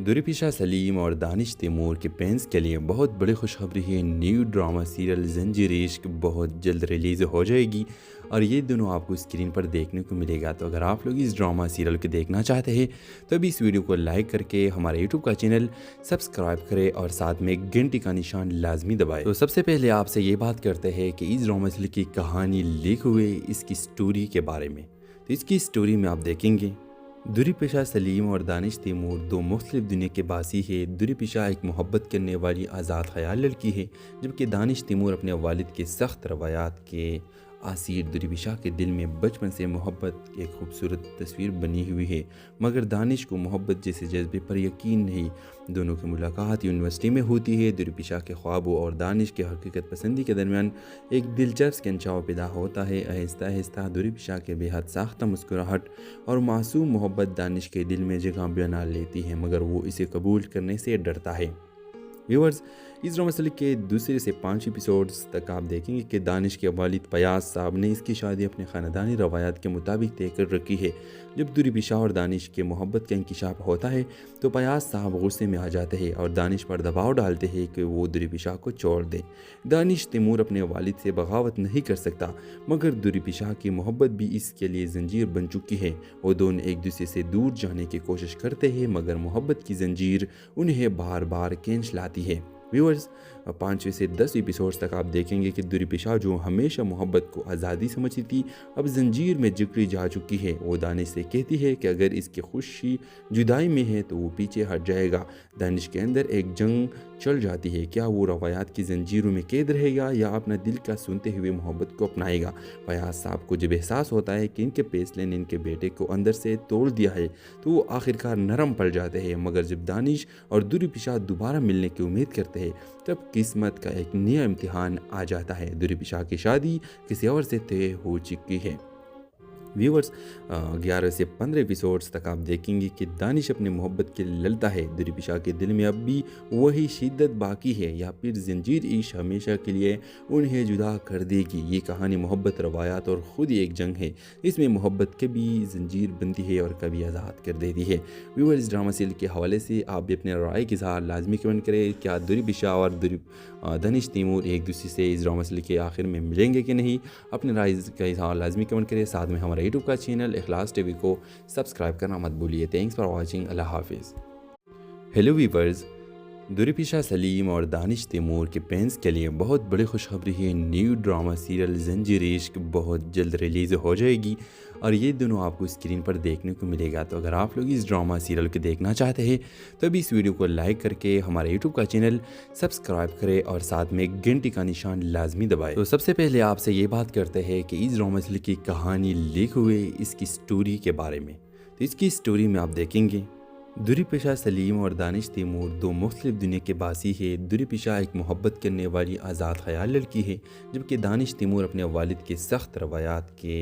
दुरीपिशा सलीम और दानिश तैमूर के फैंस के लिए बहुत बड़ी खुशखबरी है। न्यू ड्रामा सीरियल जंजीर इश्क बहुत जल्द रिलीज़ हो जाएगी और ये दोनों आपको स्क्रीन पर देखने को मिलेगा। तो अगर आप लोग इस ड्रामा सीरियल को देखना चाहते हैं तो अभी इस वीडियो को लाइक करके हमारे यूट्यूब का चैनल सब्सक्राइब करें और साथ में घंटी का निशान लाजमी दबाएं। तो सबसे पहले आपसे ये बात करते हैं कि इस ड्रामा सीरियल की कहानी लीक हुए इसकी स्टोरी के बारे में। तो इसकी स्टोरी में आप देखेंगे दुरीपिशा सलीम और दानिश तैमूर दो मुख्तलिफ दुनिया के बासी है। दुरीपिशा एक मोहब्बत करने वाली आज़ाद ख्याल लड़की है जबकि दानिश तैमूर अपने वालिद के सख्त रवायात के आसीर। दुरीपिशा के दिल में बचपन से मोहब्बत की एक खूबसूरत तस्वीर बनी हुई है मगर दानिश को मोहब्बत जैसे जज्बे पर यकीन नहीं। दोनों की मुलाकात यूनिवर्सिटी में होती है। दुरीपिशा के ख्वाबों और दानिश के हकीकत पसंदी के दरमियान एक दिलचस्प कंचाव पैदा होता है। आहिस्ता आहिस्ता दुरीपिशा के बेहद साख्ता मुस्कुराहट और मासूम मोहब्बत दानिश के दिल में जगह बना लेती है मगर वो इसे कबूल करने से डरता है। व्यूअर्स इस ड्रामा सीरियल के दूसरे से 5 एपिसोड्स तक आप देखेंगे कि दानिश के वालिद फयाज साहब ने इसकी शादी अपने ख़ानदानी रवायात के मुताबिक तय कर रखी है। जब दुरीपिशा और दानिश के मोहब्बत का इंकिशाफ होता है तो फयाज साहब गुस्से में आ जाते हैं और दानिश पर दबाव डालते हैं कि वो दुरीपिशा को छोड़ दे। दानिश तैमूर अपने वालिद से बगावत नहीं कर सकता मगर दुरीपिशा की मोहब्बत भी इसके लिए जंजीर बन चुकी है। वो दोनों एक दूसरे से दूर जाने की कोशिश करते हैं मगर मोहब्बत की जंजीर उन्हें बार बार खींच लाती है। व्यूअर्स 5वें से 10 एपिसोड्स तक आप देखेंगे कि दुरीपिशा जो हमेशा मोहब्बत को आज़ादी समझती थी अब जंजीर में जकड़ी जा चुकी है। वो दानिश से कहती है कि अगर इसकी खुशी जुदाई में है तो वो पीछे हट जाएगा। दानिश के अंदर एक जंग चल जाती है, क्या वो रवायात की जंजीरों में कैद रहेगा या अपना दिल का सुनते हुए मोहब्बत को अपनाएगा। फयाज साहब को जब एहसास होता है कि इनके फैसले ने इनके बेटे को अंदर से तोड़ दिया है तो वो आखिरकार नरम पड़ जाते हैं। मगर जब दानिश और दुरीपिशा दोबारा मिलने की उम्मीद करते हैं तब किस्मत का एक नया इम्तिहान आ जाता है। दुरीपिशा की शादी किसी और से तय हो चुकी है। व्यूअर्स 11 से 15 एपिसोड्स तक आप देखेंगे कि दानिश अपनी मोहब्बत के लिए लड़ता है। दुरीपिशा के दिल में अब भी वही शिद्दत बाकी है या फिर जंजीर इश्क हमेशा के लिए उन्हें जुदा कर देगी। ये कहानी मोहब्बत, रवायात और ख़ुद ही एक जंग है। इसमें मोहब्बत कभी जंजीर बनती है और कभी आज़ाद कर देती है। व्यूअर्स इस ड्रामा सीरियल के हवाले से आप भी अपने राय के इज़हार लाजमी कमेंट करें। क्या दुरीपिशा और दानिश तैमूर एक दूसरे से इस ड्रामा सीरियल के आखिर में मिलेंगे कि नहीं? अपने राय का इज़हार लाजमी कमेंट करें। साथ में हमारा यूट्यूब का चैनल इखलास टीवी को सब्सक्राइब करना मत भूलिए। Thanks for watching. अल्लाह हाफिज़। हेलो वीवर्स, दुरीपिशा सलीम और दानिश तैमूर के फैंस के लिए बहुत बड़ी खुशखबरी है। न्यू ड्रामा सीरियल जंजीर इश्क बहुत जल्द रिलीज़ हो जाएगी और ये दोनों आपको स्क्रीन पर देखने को मिलेगा। तो अगर आप लोग इस ड्रामा सीरियल को देखना चाहते हैं तो अभी इस वीडियो को लाइक करके हमारे यूट्यूब का चैनल सब्सक्राइब करें और साथ में घंटी का निशान लाजमी दबाएं। तो सबसे पहले आपसे ये बात करते हैं कि इस ड्रामा सीरियल की कहानी लीक हुए इसकी स्टोरी के बारे में। तो इसकी स्टोरी में आप देखेंगे दुरीपिशा सलीम और दानिश तैमूर दो मुख्तलिफ दुनिया के बासी है। दुरीपिशा एक मोहब्बत करने वाली आज़ाद ख्याल लड़की है जबकि दानिश तैमूर अपने वालिद के सख्त रवायात के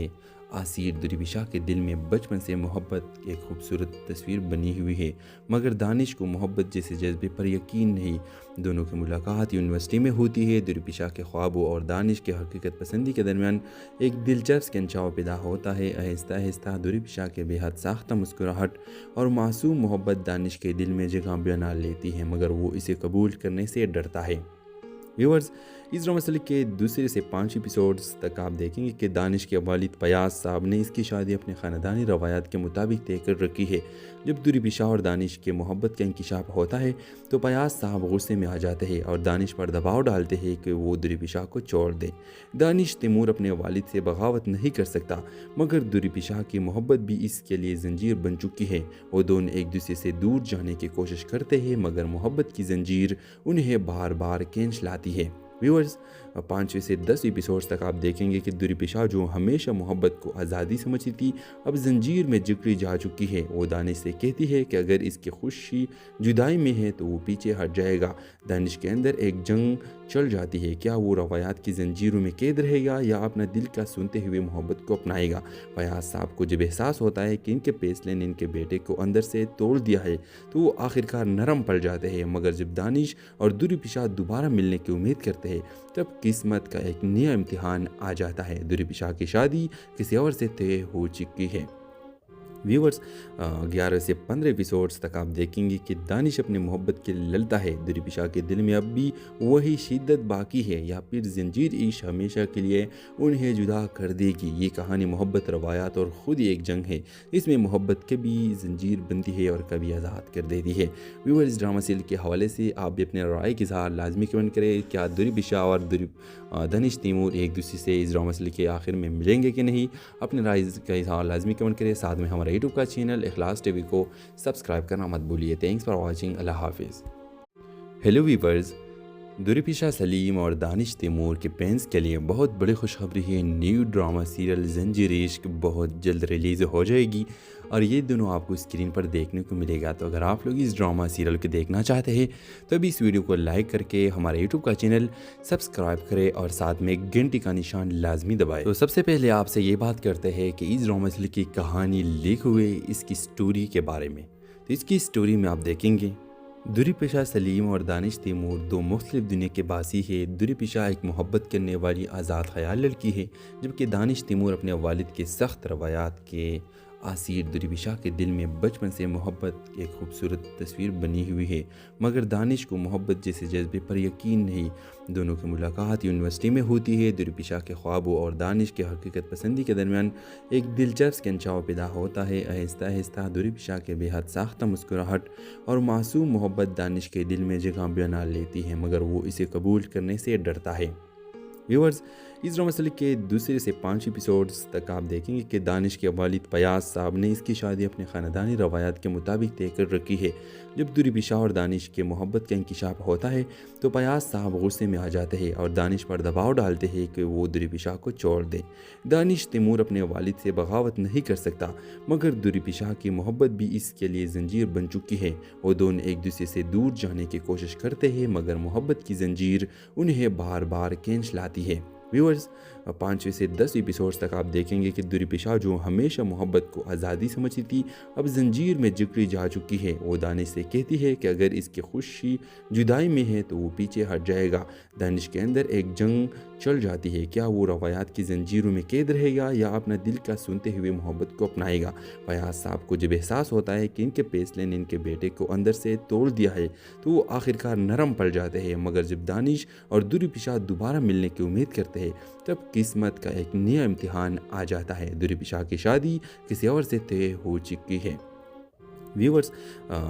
आसिर दुरीपिशा के दिल में बचपन से मोहब्बत की एक खूबसूरत तस्वीर बनी हुई है, मगर दानिश को मोहब्बत जैसे जज्बे पर यकीन नहीं। दोनों की मुलाकात यूनिवर्सिटी में होती है। दुरीपिशा के ख्वाबों और दानिश के हकीकत पसंदी के दरमियान एक दिलचस्प कंचाव पैदा होता है। आहिस्ता आहिस्ता दुरीपिशा के बेहद साख्ता मुस्कुराहट और मासूम मोहब्बत दानिश के दिल में जगह बना लेती है, मगर वो इसे कबूल करने से डरता है। व्यूअर्स, इस ड्रामा सीरीज के दूसरे से 5 एपिसोड्स तक आप देखेंगे कि दानिश के वालिद फयाज साहब ने इसकी शादी अपने ख़ानदानी रवायात के मुताबिक तय कर रखी है। जब दुरीपिशा और दानिश के मोहब्बत का इंकिशाफ होता है तो फयाज साहब गुस्से में आ जाते हैं और दानिश पर दबाव डालते हैं कि वो दुरीपिशा को छोड़ दे। दानिश तैमूर अपने वालिद से बगावत नहीं कर सकता, मगर दुरीपिशा की मोहब्बत भी इसके लिए जंजीर बन चुकी है। वो दोनों एक दूसरे से दूर जाने की कोशिश करते हैं, मगर मोहब्बत की जंजीर उन्हें बार बार खींच लाती है। व्यूअर्स, 5 से 10 एपिसोड्स तक आप देखेंगे कि दुरीपिशा जो हमेशा मोहब्बत को आज़ादी समझती थी, अब जंजीर में जकड़ी जा चुकी है। वो दानिश से कहती है कि अगर इसकी खुशी जुदाई में है तो वो पीछे हट जाएगा। दानिश के अंदर एक जंग चल जाती है, क्या वो रवायात की जंजीरों में कैद रहेगा या अपना दिल का सुनते हुए मोहब्बत को अपनाएगा। फयाज साहब को जब एहसास होता है कि इनके फैसले ने इनके बेटे को अंदर से तोड़ दिया है तो वो आखिरकार नरम पड़ जाते हैं, मगर जब दानिश और दुरीपिशा दोबारा मिलने की उम्मीद करते हैं तब किस्मत का एक नया इम्तिहान आ जाता है। दुरीपिशा की शादी किसी और से तय हो चुकी है। व्यूअर्स, 11 से 15 एपिसोड्स तक आप देखेंगे कि दानिश अपने मोहब्बत के ललता है। दुरीपिशा के दिल में अब भी वही शिद्दत बाकी है या फिर जंजीर इश्क हमेशा के लिए उन्हें जुदा कर देगी। ये कहानी मोहब्बत, रवायात और ख़ुद एक जंग है। इसमें मोहब्बत कभी जंजीर बनती है और कभी आज़ाद कर देती है। व्यूअर्स, इस ड्रामा सीरीज के हवाले से आप भी अपने राय के इज़हार लाजमी कमेंट करें। क्या दुरीपिशा और दानिश तैमूर एक दूसरे से इस ड्रामा सीरीज के आखिर में मिलेंगे कि नहीं? अपने राय का इज़हार लाजमी कमेंट करें। साथ में हमारा यूट्यूब का चैनल इखलास टीवी को सब्सक्राइब करना मत भूलिए। Thanks for watching. अल्लाह हाफिज़। हेलो वीवर्स, दुरीपिशा सलीम और दानिश तैमूर के फैंस के लिए बहुत बड़ी खुशखबरी है। न्यू ड्रामा सीरियल ज़ंजीर इश्क बहुत जल्द रिलीज़ हो जाएगी और ये दोनों आपको स्क्रीन पर देखने को मिलेगा। तो अगर आप लोग इस ड्रामा सीरियल को देखना चाहते हैं तो अभी इस वीडियो को लाइक करके हमारे यूट्यूब का चैनल सब्सक्राइब करें और साथ में घंटी का निशान लाजमी दबाएं। तो सबसे पहले आपसे ये बात करते हैं कि इस ड्रामा सीरियल की कहानी लीक हुए इसकी स्टोरी के बारे में। तो इसकी स्टोरी में आप देखेंगे दुरीपिशा सलीम और दानिश तैमूर दो मुख्तलिफ दुनिया के बासी है। दुरीपिशा एक मोहब्बत करने वाली आज़ाद ख्याल लड़की है, जबकि दानिश तैमूर अपने वालिद के सख्त रवायात के आसिर। दुरीपिशा के दिल में बचपन से मोहब्बत की एक खूबसूरत तस्वीर बनी हुई है, मगर दानिश को मोहब्बत जैसे जज्बे पर यकीन नहीं। दोनों की मुलाकात यूनिवर्सिटी में होती है। दुरीपिशा के ख्वाबों और दानिश के हकीकत पसंदी के दरमियान एक दिलचस्प कंचाव पैदा होता है। आहिस्ता आहिस्ता दुरीपिशा के बेहद साख्ता मुस्कुराहट और मासूम मोहब्बत दानिश के दिल में जगह बना लेती है, मगर वो इसे कबूल करने से डरता है। व्यूअर्स, इस ड्रामा सीरीज के दूसरे से 5 एपिसोड्स तक आप देखेंगे कि दानिश के वालिद फयाज साहब ने इसकी शादी अपने ख़ानदानी रवायात के मुताबिक तय कर रखी है। जब दुरीपिशा और दानिश के मोहब्बत का इंकिशाफ होता है तो फयाज साहब गुस्से में आ जाते हैं और दानिश पर दबाव डालते हैं कि वो दुरीपिशा को छोड़ दे। दानिश तैमूर अपने वालिद से बगावत नहीं कर सकता, मगर दुरीपिशा की मोहब्बत भी इसके लिए जंजीर बन चुकी है। वो दोनों एक दूसरे से दूर जाने की कोशिश करते हैं, मगर मोहब्बत की जंजीर उन्हें बार बार खींच लाती है। व्यूअर्स, 5 से 10 एपिसोड्स तक आप देखेंगे कि दुरीपिशा जो हमेशा मोहब्बत को आज़ादी समझती थी, अब जंजीर में जकड़ी जा चुकी है। वो दानिश से कहती है कि अगर इसकी खुशी जुदाई में है तो वो पीछे हट जाएगा। दानिश के अंदर एक जंग चल जाती है, क्या वो रवायात की जंजीरों में कैद रहेगा या अपना दिल का सुनते हुए मोहब्बत को अपनाएगा। फयाज साहब को जब एहसास होता है कि इनके फैसले ने इनके बेटे को अंदर से तोड़ दिया है तो वो आखिरकार नरम पड़ जाते हैं, मगर जब दानिश और दुरीपिशा दोबारा मिलने की उम्मीद करते हैं तब किस्मत का एक नया इम्तिहान आ जाता है। दुरीपिशा की शादी किसी और से तय हो चुकी है। व्यूअर्स,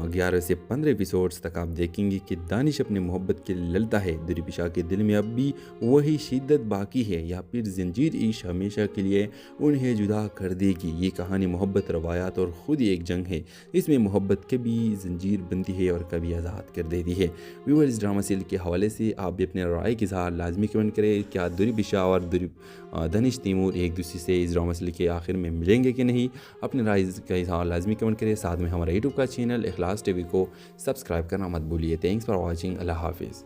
11 से 15 एपिसोड्स तक आप देखेंगे कि दानिश अपने मोहब्बत के ललता है। दुरीपिशा के दिल में अब भी वही शिद्दत बाकी है या फिर जंजीर इश्क हमेशा के लिए उन्हें जुदा कर देगी। ये कहानी मोहब्बत, रवायात और ख़ुद एक जंग है। इसमें मोहब्बत कभी जंजीर बनती है और कभी आज़ाद कर देती है। व्यूअर्स, इस ड्रामा सीरियल के हवाले से आप भी अपने राय के इज़हार लाजमी कमेंट करें। क्या दुरीपिशा और दानिश तैमूर एक दूसरे से इस ड्रामा सीरियल के आखिर में मिलेंगे कि नहीं? अपने राय का इज़हार लाजमी कमेंट करें। साथ में हमारा यूट्यूब का चैनल इखलास टीवी को सब्सक्राइब करना मत भूलिए। Thanks for watching. अल्लाह हाफिज़।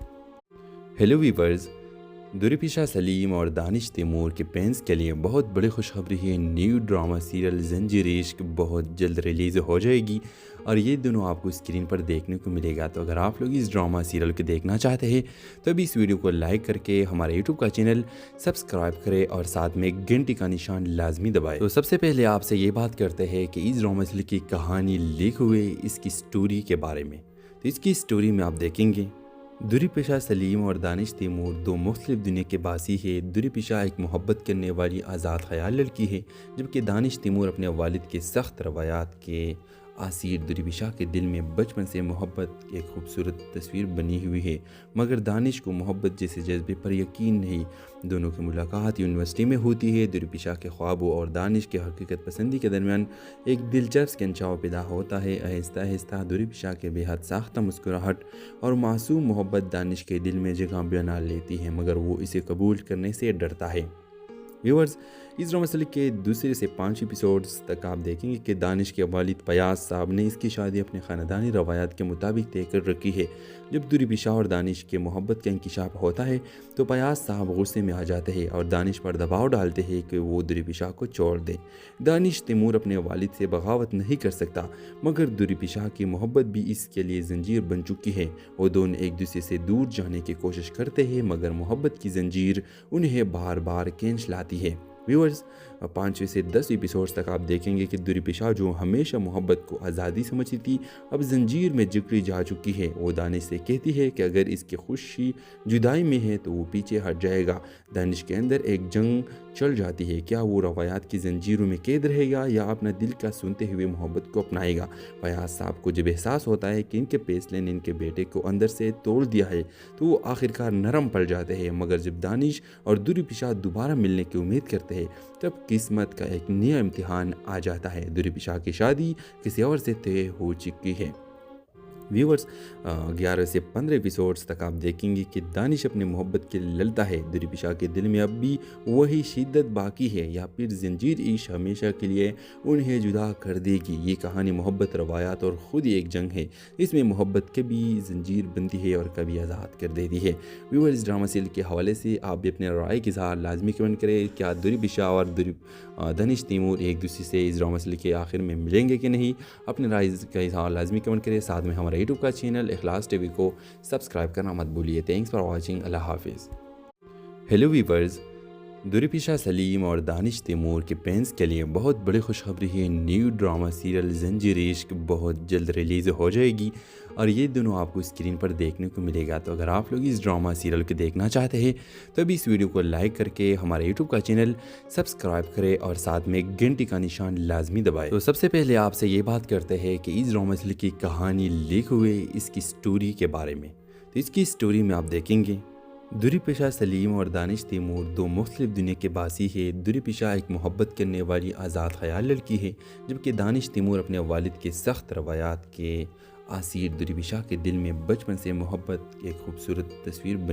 हेलो वीवर्स, दुरीपिशा सलीम और दानिश तैमूर के फैंस के लिए बहुत बड़ी खुशखबरी है। न्यू ड्रामा सीरियल जंजीर इश्क बहुत जल्द रिलीज़ हो जाएगी और ये दोनों आपको स्क्रीन पर देखने को मिलेगा। तो अगर आप लोग इस ड्रामा सीरियल को देखना चाहते हैं तो अभी इस वीडियो को लाइक करके हमारे यूट्यूब का चैनल सब्सक्राइब करें और साथ में घंटी का निशान लाजमी दबाएं। तो सबसे पहले आपसे ये बात करते हैं कि इस ड्रामा सीरियल की कहानी लीक हुए इसकी स्टोरी के बारे में। तो इसकी स्टोरी में आप देखेंगे दुरीपिशा सलीम और दानिश तैमूर दो मुख्तलिफ दुनिया के बासी है। दुरीपिशा एक मोहब्बत करने वाली आज़ाद ख्याल लड़की है, जबकि दानिश तैमूर अपने वालिद के सख्त रवायात के आसिर। दुरीपिशा के दिल में बचपन से मोहब्बत की एक खूबसूरत तस्वीर बनी हुई है, मगर दानिश को मोहब्बत जैसे जज्बे पर यकीन नहीं। दोनों की मुलाकात यूनिवर्सिटी में होती है। दुरीपिशा के ख्वाबों और दानिश के हकीकत पसंदी के दरमियान एक दिलचस्प खिंचाव पैदा होता है। आहिस्ता आहिस्ता दुरीपिशा के बेहद साख्ता मुस्कुराहट और मासूम मोहब्बत दानिश के दिल में जगह बना लेती है, मगर वो इसे कबूल करने से डरता है। व्यूअर्स, इस ड्रामा सीरियल के दूसरे से 5 एपिसोड्स तक आप देखेंगे कि दानिश के वालिद फयाज साहब ने इसकी शादी अपने ख़ानदानी रवायात के मुताबिक तय कर रखी है। जब दुरीपिशा और दानिश के मोहब्बत का इंकिशाफ होता है तो फयाज साहब गुस्से में आ जाते हैं और दानिश पर दबाव डालते हैं कि वो दुरीपिशा को छोड़ दे। दानिश तैमूर अपने वालिद से बगावत नहीं कर सकता, मगर दुरीपिशा की मोहब्बत भी इसके लिए जंजीर बन चुकी है। वो दोनों एक दूसरे से दूर जाने की कोशिश करते हैं, मगर मोहब्बत की जंजीर उन्हें बार बार खींच लाती है। व्यूअर्स, 5 से 10 एपिसोड्स तक आप देखेंगे कि दुरीपिशा जो हमेशा मोहब्बत को आज़ादी समझती थी, अब जंजीर में जकड़ी जा चुकी है। वो दानिश से कहती है कि अगर इसकी खुशी जुदाई में है तो वो पीछे हट जाएगा। दानिश के अंदर एक जंग चल जाती है, क्या वो रवायात की जंजीरों में कैद रहेगा या अपना दिल का सुनते हुए मोहब्बत को अपनाएगा। फयाज साहब को जब एहसास होता है कि इनके फैसले ने इनके बेटे को अंदर से तोड़ दिया है तो वो आखिरकार नरम पड़ जाते हैं, मगर जब दानिश और दुरीपिशा दोबारा मिलने की उम्मीद करते हैं तब किस्मत का एक नया इम्तिहान आ जाता है। दुरीपिशा की शादी किसी और से तय हो चुकी है। व्यूअर्स, 11 से 15 एपिसोड्स तक आप देखेंगे कि दानिश अपने मोहब्बत के लिए लड़ता है। दुरीपिशा के दिल में अब भी वही शिद्दत बाकी है या फिर जंजीर इश्क हमेशा के लिए उन्हें जुदा कर देगी। ये कहानी मोहब्बत, रवायात और ख़ुद ही एक जंग है। इसमें मोहब्बत कभी जंजीर बनती है और कभी आज़ाद कर देती है। व्यूअर्स, इस ड्रामा सीरियल के हवाले से आप भी अपने राय के इज़हार लाजमी कमेंट करें। क्या दुरीपिशा और दानिश तैमूर एक दूसरे से इस ड्रामा सीरियल के आखिर में मिलेंगे कि नहीं? अपने राय का इज़हार लाजमी कमेंट करें। साथ में हमारे यूट्यूब का चैनल इखलास टीवी को सब्सक्राइब करना मत भूलिए। Thanks for watching. अल्लाह हाफिज़। हेलो वीवर्स, दुरीपिशा सलीम और दानिश तैमूर के फैंस के लिए बहुत बड़ी खुशखबरी है। न्यू ड्रामा सीरियल जंजीर इश्क बहुत जल्द रिलीज़ हो जाएगी और ये दोनों आपको स्क्रीन पर देखने को मिलेगा। तो अगर आप लोग इस ड्रामा सीरियल को देखना चाहते हैं तो अभी इस वीडियो को लाइक करके हमारे यूट्यूब का चैनल सब्सक्राइब करें और साथ में घंटी का निशान लाजमी दबाएं। तो सबसे पहले आपसे ये बात करते हैं कि इस ड्रामा सीरियल की कहानी लीक हुए इसकी स्टोरी के बारे में। तो इसकी स्टोरी में आप देखेंगे दुरीपिशा सलीम और दानिश तैमूर दो मुख्तलिफ दुनिया के बासी है। दुरीपिशा एक मोहब्बत करने वाली आज़ाद ख्याल लड़की है, जबकि दानिश तैमूर अपने वालिद के सख्त रवायात के आसिर। दुरीपिशा के दिल में बचपन से मोहब्बत की एक खूबसूरत तस्वीर बनी